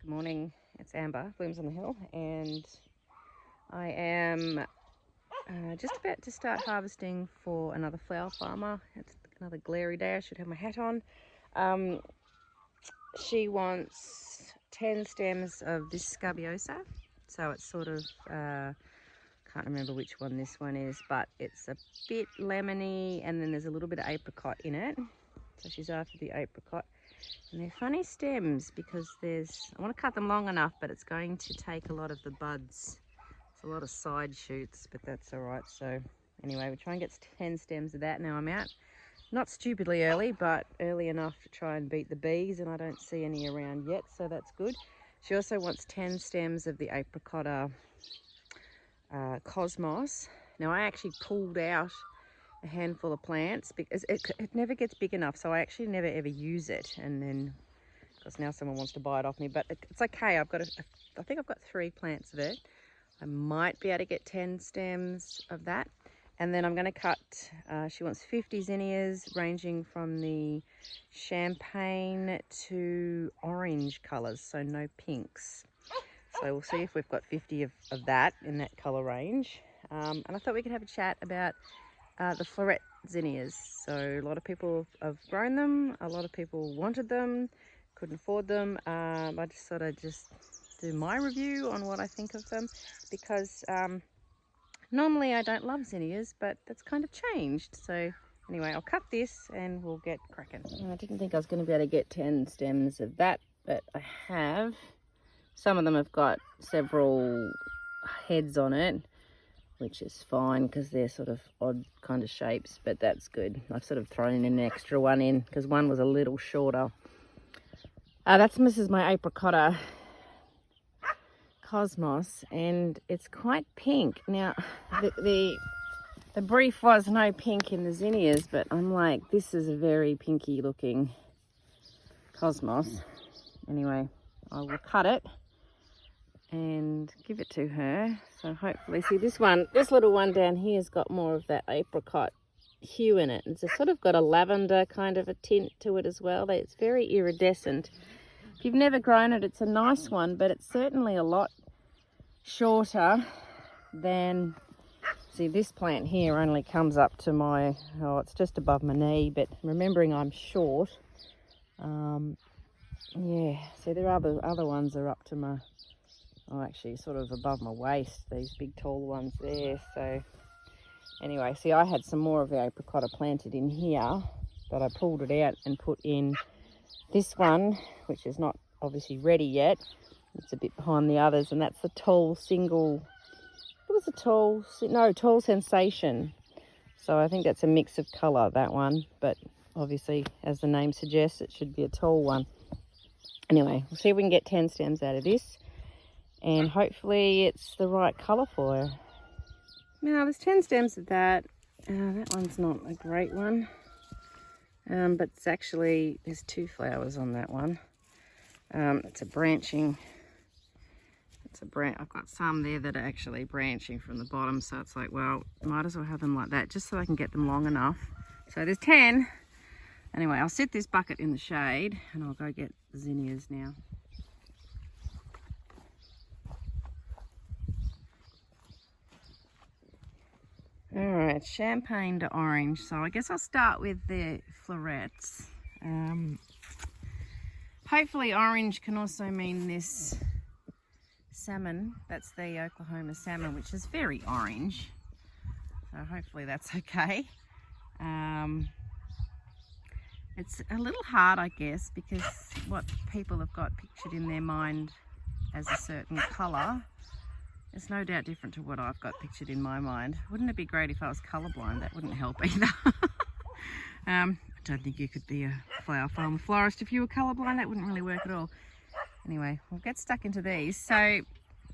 Good morning, it's Amber, Blooms on the Hill, and I am just about to start harvesting for another flower farmer. It's another glary day, I should have my hat on. She wants 10 stems of this scabiosa, so it's sort of, can't remember which one this one is, but it's a bit lemony and then there's a little bit of apricot in it. So she's after the apricot. And they're funny stems because I want to cut them long enough, but it's going to take a lot of the buds. It's a lot of side shoots, but that's all right. So anyway, we'll try and get 10 stems of that. Now I'm out, not stupidly early, but early enough to try and beat the bees, and I don't see any around yet, so that's good. She also wants 10 stems of the Apricotta cosmos. Now I actually pulled out a handful of plants because it never gets big enough, so I actually never ever use it, and then because now someone wants to buy it off me, but it's okay. I think I've got 3 plants of it. I might be able to get 10 stems of that, and then I'm going to cut, she wants 50 zinnias ranging from the champagne to orange colours, so no pinks. So we'll see if we've got 50 of that in that colour range. And I thought we could have a chat about the Floret zinnias. So a lot of people have grown them, a lot of people wanted them, couldn't afford them. I just thought I'd just do my review on what I think of them, because normally I don't love zinnias, but that's kind of changed. So anyway, I'll cut this and we'll get cracking. I didn't think I was going to be able to get 10 stems of that, but I have. Some of them have got several heads on it, which is fine because they're sort of odd kind of shapes, but that's good. I've sort of thrown an extra one in because one was a little shorter. This is my Apricotta cosmos, and it's quite pink. Now, the brief was no pink in the zinnias, but I'm like, this is a very pinky looking cosmos. Anyway, I will cut it and give it to her. So hopefully, see this little one down here has got more of that apricot hue in it. It's sort of got a lavender kind of a tint to it as well. It's very iridescent. If you've never grown it, it's a nice one, but it's certainly a lot shorter than, see, this plant here only comes up to my, it's just above my knee, but remembering I'm short, yeah, see there are other ones are up to my, actually sort of above my waist, these big tall ones there. So anyway, see, I had some more of the apricotta planted in here, but I pulled it out and put in this one, which is not obviously ready yet. It's a bit behind the others, and that's the tall single, tall sensation. So I think that's a mix of colour, that one, but obviously, as the name suggests, it should be a tall one. Anyway, we'll see if we can get 10 stems out of this, and hopefully it's the right colour for her. Now, there's 10 stems of that. That one's not a great one, but it's actually, there's 2 flowers on that one. It's a branching, I've got some there that are actually branching from the bottom, so it's like, well, might as well have them like that, just so I can get them long enough. So there's 10. Anyway, I'll set this bucket in the shade and I'll go get the zinnias now. Alright, champagne to orange. So I guess I'll start with the florets. Hopefully orange can also mean this salmon. That's the Oklahoma salmon, which is very orange. So hopefully that's okay. It's a little hard, I guess, because what people have got pictured in their mind as a certain colour is no doubt different to what I've got pictured in my mind. Wouldn't it be great if I was colourblind? That wouldn't help either. I don't think you could be a flower farmer florist if you were colourblind. That wouldn't really work at all. Anyway, we'll get stuck into these. So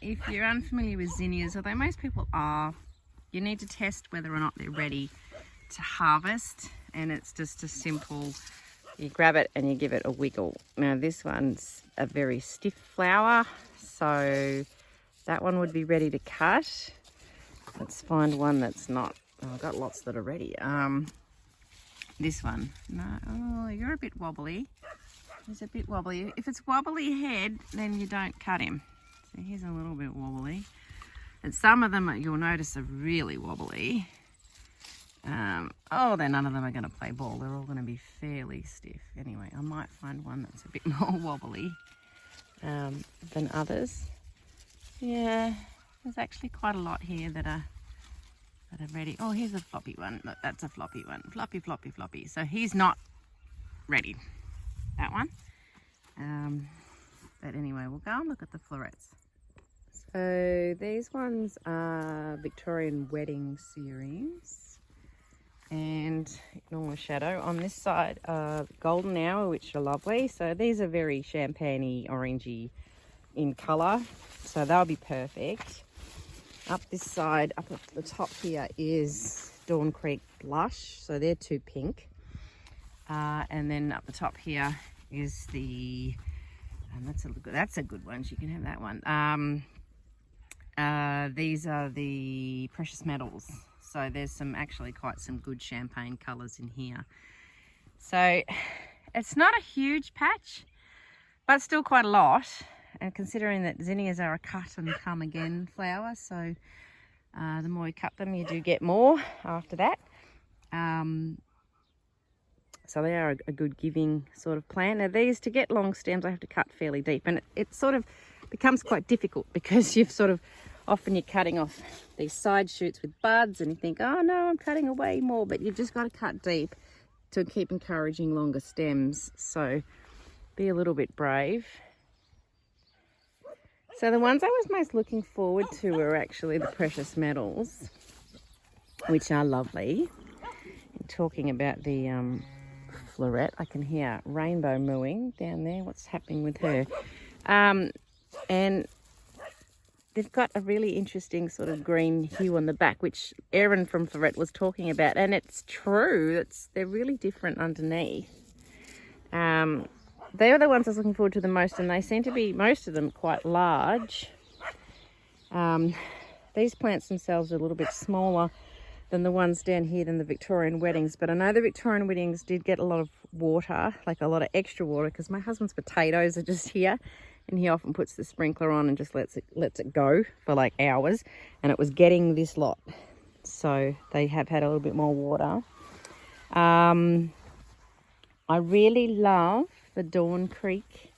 if you're unfamiliar with zinnias, although most people are, you need to test whether or not they're ready to harvest, and it's just a simple, you grab it and you give it a wiggle. Now this one's a very stiff flower, so that one would be ready to cut. Let's find one that's not. I've got lots that are ready. This one, no, oh, you're a bit wobbly. He's a bit wobbly. If it's wobbly head, then you don't cut him. So he's a little bit wobbly. And some of them you'll notice are really wobbly. Oh, then none of them are going to play ball. They're all going to be fairly stiff. Anyway, I might find one that's a bit more wobbly than others. Yeah, there's actually quite a lot here that are ready. Oh, here's a floppy one. Look, that's a floppy one. Floppy, floppy, floppy. So he's not ready. That one. But anyway, we'll go and look at the florets. So these ones are Victorian Wedding Series. And ignore the shadow. On this side, Golden Hour, which are lovely. So these are very champagne-y, orangey in colour. So they'll be perfect. Up this side, up at the top here is Dawn Creek Blush. So they're too pink. And then up the top here is the, that's a good one. You can have that one. These are the Precious Metals. So there's actually quite some good champagne colours in here. So it's not a huge patch, but still quite a lot. And considering that zinnias are a cut and come again flower, so the more you cut them, you do get more after that. So they are a good giving sort of plant. Now these, to get long stems, I have to cut fairly deep, and it sort of becomes quite difficult because you've sort of, often you're cutting off these side shoots with buds and you think, oh no, I'm cutting away more, but you've just got to cut deep to keep encouraging longer stems. So be a little bit brave. So the ones I was most looking forward to were actually the Precious Metals, which are lovely. And talking about the Floret, I can hear Rainbow mooing down there. What's happening with her? And they've got a really interesting sort of green hue on the back, which Erin from Floret was talking about. And it's true, they're really different underneath. They are the ones I was looking forward to the most, and they seem to be, most of them, quite large. These plants themselves are a little bit smaller than the ones down here than the Victorian Weddings, but I know the Victorian Weddings did get a lot of water, like a lot of extra water, because my husband's potatoes are just here, and he often puts the sprinkler on and just lets it go for like hours, and it was getting this lot. So they have had a little bit more water. I really love the Dawn Creek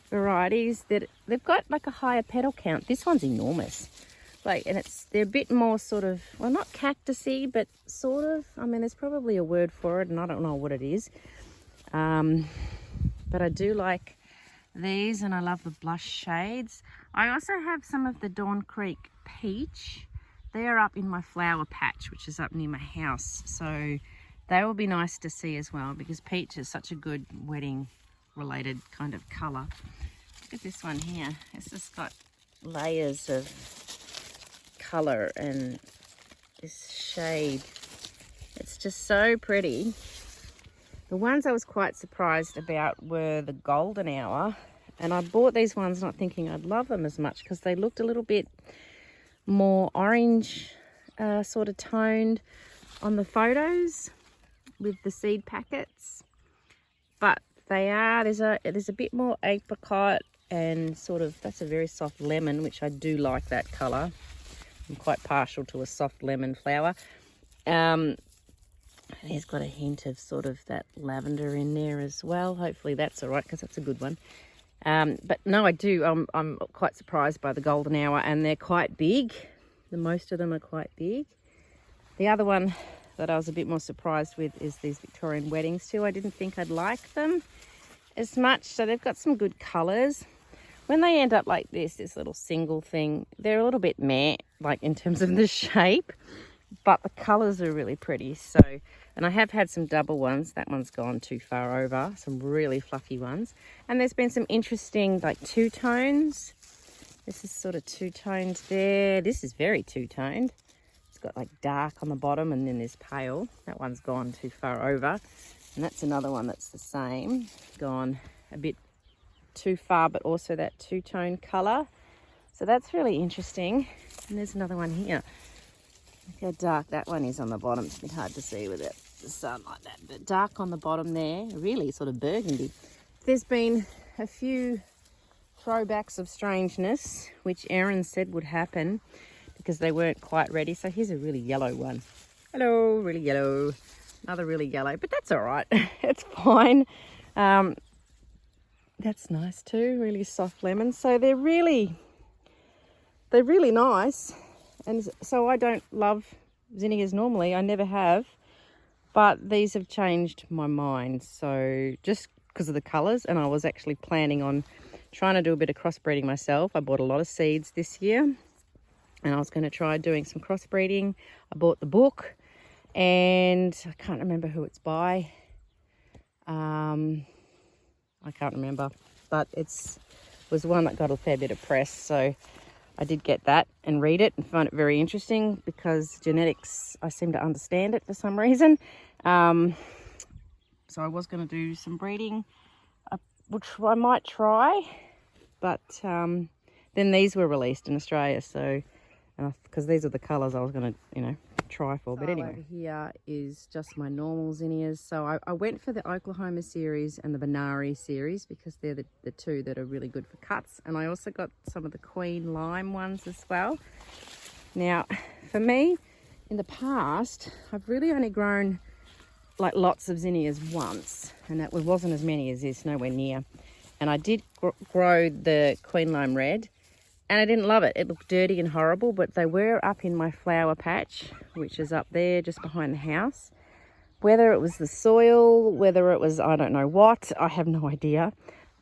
varieties. That they've got like a higher petal count. This one's enormous. Like, and they're a bit more sort of, well, not cactusy, but sort of, I mean, there's probably a word for it and I don't know what it is. But I do like these, and I love the blush shades. I also have some of the Dawn Creek Peach. They're up in my flower patch, which is up near my house. So they will be nice to see as well, because peach is such a good wedding related kind of colour. Look at this one here. It's just got layers of colour and this shade. It's just so pretty. The ones I was quite surprised about were the Golden Hour, and I bought these ones not thinking I'd love them as much because they looked a little bit more orange sort of toned on the photos with the seed packets, but they are, there's a bit more apricot and sort of, that's a very soft lemon, which I do like that colour. I'm quite partial to a soft lemon flower. It's got a hint of sort of that lavender in there as well. Hopefully that's all right, because that's a good one. But no, I do. I'm quite surprised by the Golden Hour, and they're quite big. Most of them are quite big. The other one that I was a bit more surprised with is these Victorian Weddings too. I didn't think I'd like them as much. So they've got some good colours. When they end up like this little single thing, they're a little bit meh, like in terms of the shape, but the colours are really pretty. So, and I have had some double ones. That one's gone too far over, some really fluffy ones. And there's been some interesting like two-tones. This is sort of two-toned there. This is very two-toned. It's got like dark on the bottom and then there's pale. That one's gone too far over. And that's another one that's the same, gone a bit too far, but also that two-tone colour. So that's really interesting. And there's another one here. Look how dark that one is on the bottom. It's a bit hard to see with it, the sun like that, but dark on the bottom there, really sort of burgundy. there's been a few throwbacks of strangeness, which Erin said would happen because they weren't quite ready. So here's a really yellow one. Hello, really yellow. Another really yellow, but that's all right. It's fine. That's nice too, really soft lemons. So they're really nice. And so I don't love zinnias normally. I never have. But these have changed my mind. So just because of the colours, and I was actually planning on trying to do a bit of crossbreeding myself. I bought a lot of seeds this year, and I was going to try doing some crossbreeding. I bought the book, and I can't remember who it's by. I can't remember, but was one that got a fair bit of press, so I did get that and read it and find it very interesting because genetics, I seem to understand it for some reason. So I was going to do some breeding, which I might try, but then these were released in Australia, so because these are the colours I was going to, try for. But anyway, over here is just my normal zinnias. So I went for the Oklahoma series and the Banari series because they're the two that are really good for cuts. And I also got some of the Queen Lime ones as well. Now, for me, in the past, I've really only grown like lots of zinnias once, and that wasn't as many as this, nowhere near. And I did grow the Queen Lime Red, and I didn't love it. It looked dirty and horrible, but they were up in my flower patch, which is up there just behind the house. Whether it was the soil, whether it was, I don't know what, I have no idea,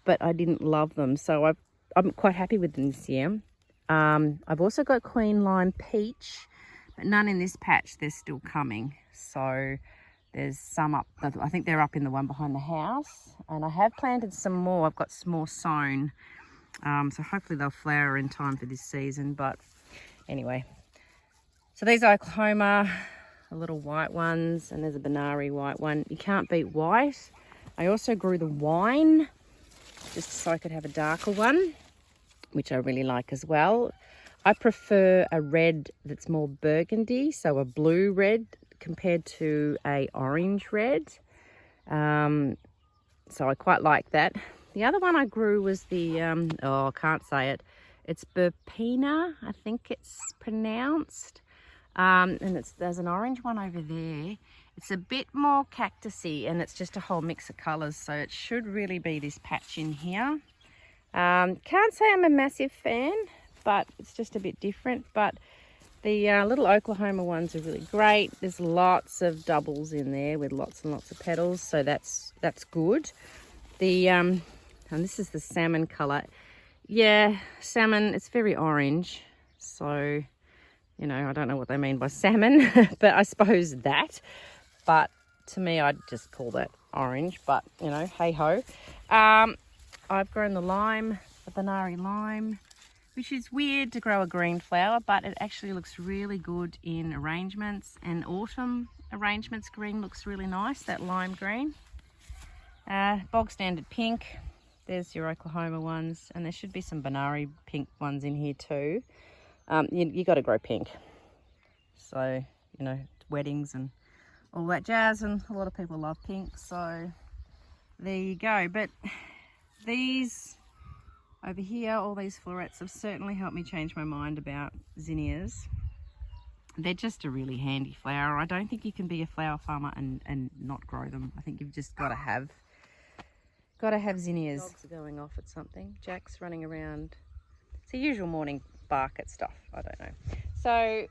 but I didn't love them. So I'm quite happy with them this year. I've also got Queen Lime Peach, but none in this patch. They're still coming. So there's some up, I think they're up in the one behind the house. And I have planted some more. I've got some more sown. So hopefully they'll flower in time for this season. But anyway, so these are Oklahoma, the little white ones, and there's a Banari white one. You can't beat white. I also grew the wine just so I could have a darker one, which I really like as well. I prefer a red that's more burgundy, so a blue red compared to a orange red. So I quite like that. The other one I grew was the, I can't say it. It's Burpina, I think it's pronounced. And there's an orange one over there. It's a bit more cactusy, and it's just a whole mix of colours. So it should really be this patch in here. Can't say I'm a massive fan, but it's just a bit different. But the little Oklahoma ones are really great. There's lots of doubles in there with lots and lots of petals, so that's good. The and this is the salmon colour. Yeah, salmon, it's very orange. So, I don't know what they mean by salmon, but I suppose that. But to me, I'd just call that orange, but, hey-ho. I've grown the lime, the Banari lime, which is weird to grow a green flower, but it actually looks really good in arrangements, and autumn arrangements green looks really nice, that lime green. Bog standard pink, there's your Oklahoma ones, and there should be some Banari pink ones in here too. You got to grow pink. So, weddings and all that jazz, and a lot of people love pink, so there you go. But these over here, all these florets have certainly helped me change my mind about zinnias. They're just a really handy flower. I don't think you can be a flower farmer and not grow them. I think you've just got to have zinnias. Dogs are going off at something. Jack's running around. It's the usual morning bark at stuff. I don't know. So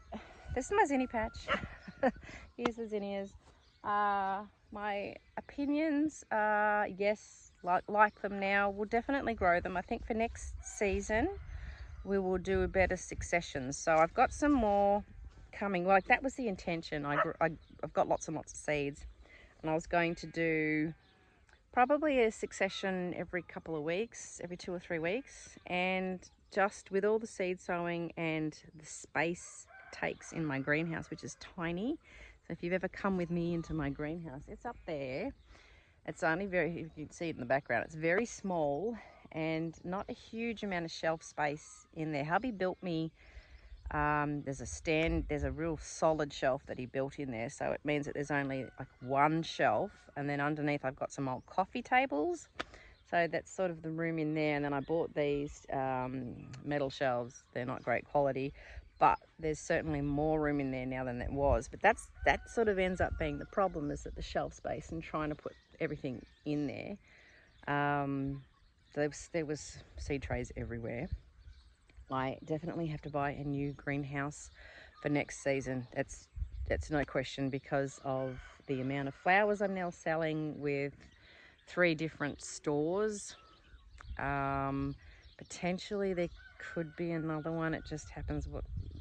this is my zinnia patch. Here's the zinnias. My opinions are yes, like them now. We'll definitely grow them. I think for next season we will do a better succession. So I've got some more coming. Like that was the intention. I've got lots and lots of seeds, and I was going to do probably a succession every couple of weeks, every 2 or 3 weeks, and just with all the seed sowing and the space it takes in my greenhouse, which is tiny. So if you've ever come with me into my greenhouse, it's up there. It's only you can see it in the background, it's very small and not a huge amount of shelf space in there. Hubby built me, there's a real solid shelf that he built in there, so it means that there's only like one shelf, and then underneath I've got some old coffee tables. So that's sort of the room in there. And then I bought these metal shelves. They're not great quality, but there's certainly more room in there now than there was. But that sort of ends up being the problem, is that the shelf space and trying to put everything in there. There was seed trays everywhere. I definitely have to buy a new greenhouse for next season. That's no question, because of the amount of flowers I'm now selling with 3 different stores. Potentially there could be another one. It just happens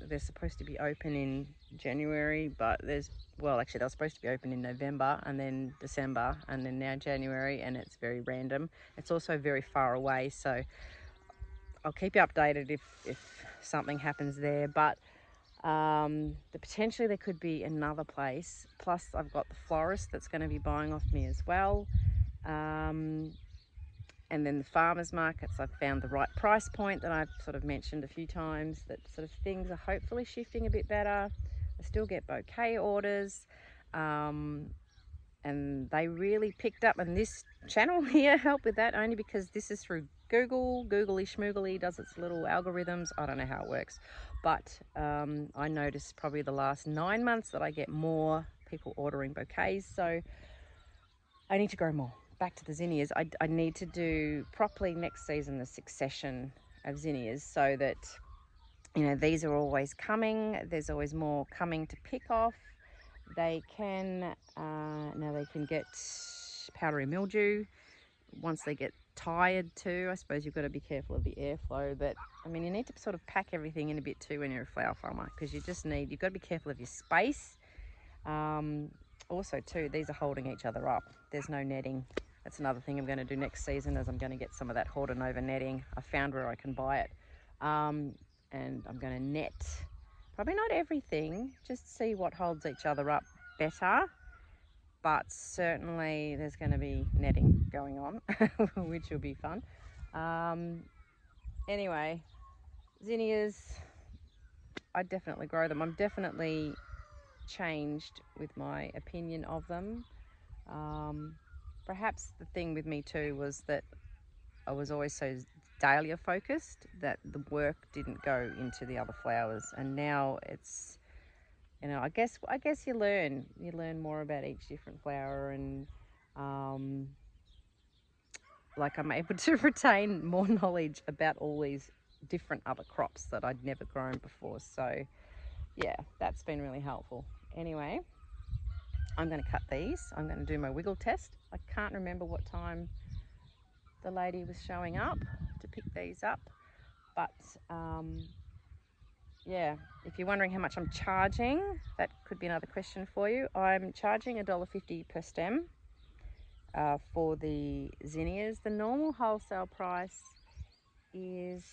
they're supposed to be open in January, but actually they're supposed to be open in November and then December and then now January, and it's very random. It's also very far away, so I'll keep you updated if something happens there. But potentially there could be another place. Plus I've got the florist that's going to be buying off me as well. And then the farmers markets, I've found the right price point that I've sort of mentioned a few times, that sort of things are hopefully shifting a bit better. I still get bouquet orders, and they really picked up, and this channel here helped with that, only because this is through Google. Googly schmoogly does its little algorithms. I don't know how it works, but I noticed probably the last 9 months that I get more people ordering bouquets, so I need to grow more. Back to the zinnias, I need to do properly next season the succession of zinnias, so that, you know, these are always coming. There's always more coming to pick off. They can now they can get powdery mildew once they get tired too. I suppose you've got to be careful of the airflow, but I mean, you need to sort of pack everything in a bit too when you're a flower farmer, because you've got to be careful of your space. Also too, these are holding each other up. There's no netting. That's another thing I'm going to do next season, is I'm going to get some of that Hortonova netting. I found where I can buy it. And I'm going to net, probably not everything, just see what holds each other up better. But certainly there's going to be netting going on, which will be fun. Anyway, zinnias, I definitely grow them. I'm definitely changed with my opinion of them. Perhaps the thing with me too was that I was always so dahlia focused that the work didn't go into the other flowers, and now it's, you know, I guess you learn more about each different flower, and like I'm able to retain more knowledge about all these different other crops that I'd never grown before. So yeah, that's been really helpful. Anyway, I'm going to cut these. I'm going to do my wiggle test. I can't remember what time the lady was showing up to pick these up, but yeah, if you're wondering how much I'm charging, that could be another question for you. I'm charging $1.50 per stem for the zinnias. The normal wholesale price is,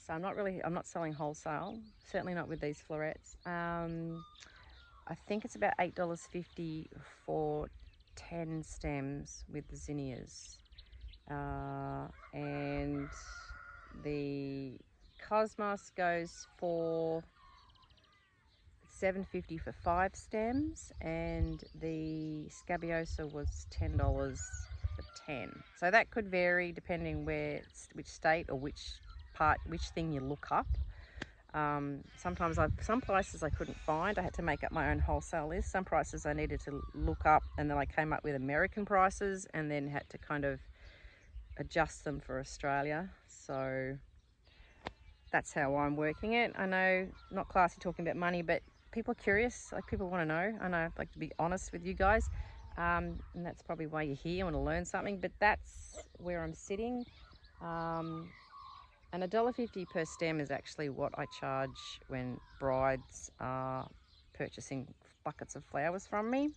I'm not selling wholesale, certainly not with these florets. I think it's about $8.50 for 10 stems with the zinnias. And the cosmos goes for $7.50 for 5 stems, and the scabiosa was $10 for 10. So that could vary depending which state or which thing you look up. Sometimes some prices I couldn't find. I had to make up my own wholesale list. Some prices I needed to look up, and then I came up with American prices and then had to kind of adjust them for Australia. So that's how I'm working it. I know, not classy talking about money, but people are curious. Like, people want to know. I know, I'd like to be honest with you guys, and that's probably why you're here. You want to learn something, but that's where I'm sitting. And $1.50 per stem is actually what I charge when brides are purchasing buckets of flowers from me.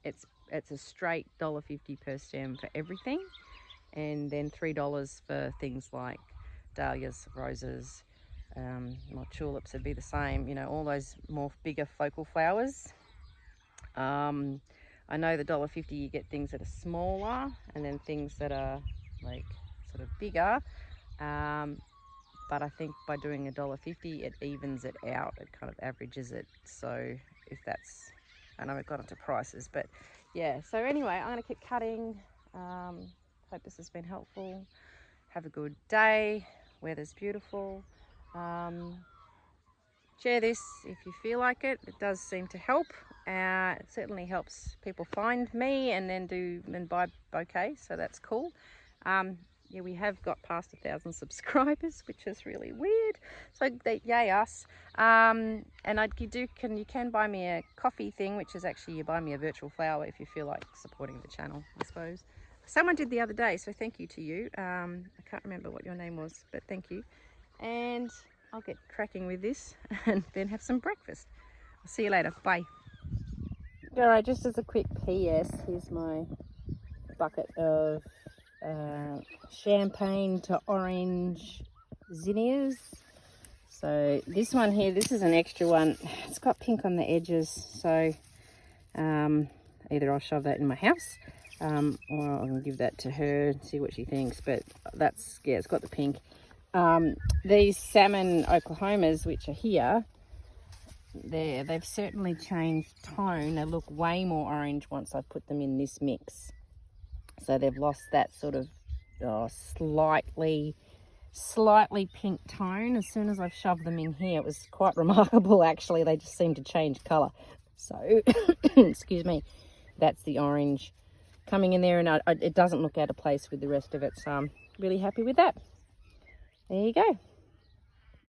It's a straight $1.50 per stem for everything, and then $3 for things like dahlias, roses, my tulips would be the same, you know, all those more bigger focal flowers. I know the $1.50 you get things that are smaller, and then things that are like sort of bigger. But I think by doing $1.50, it evens it out. It kind of averages it. So if that's, I know we've got into prices, but yeah. So anyway, I'm going to keep cutting. Hope this has been helpful. Have a good day. Weather's beautiful. Share this if you feel like it. It does seem to help. It certainly helps people find me and then buy bouquets, so that's cool. Yeah, we have got past 1,000 subscribers, which is really weird. So yay us. And you can buy me a coffee thing, which is actually you buy me a virtual flower if you feel like supporting the channel, I suppose. Someone did the other day, so thank you to you. I can't remember what your name was, but thank you. And I'll get cracking with this and then have some breakfast. I'll see you later. Bye. Alright, just as a quick PS, here's my bucket of champagne to orange zinnias. So this one here, this is an extra one. It's got pink on the edges, so either I'll shove that in my house or I'll give that to her and see what she thinks. But that's, yeah, it's got the pink. These salmon Oklahomas, which are here, they've certainly changed tone. They look way more orange once I put them in this mix. So they've lost that sort of slightly pink tone. As soon as I've shoved them in here, it was quite remarkable actually. They just seem to change colour. So, excuse me, that's the orange coming in there, and it doesn't look out of place with the rest of it. So I'm really happy with that. There you go.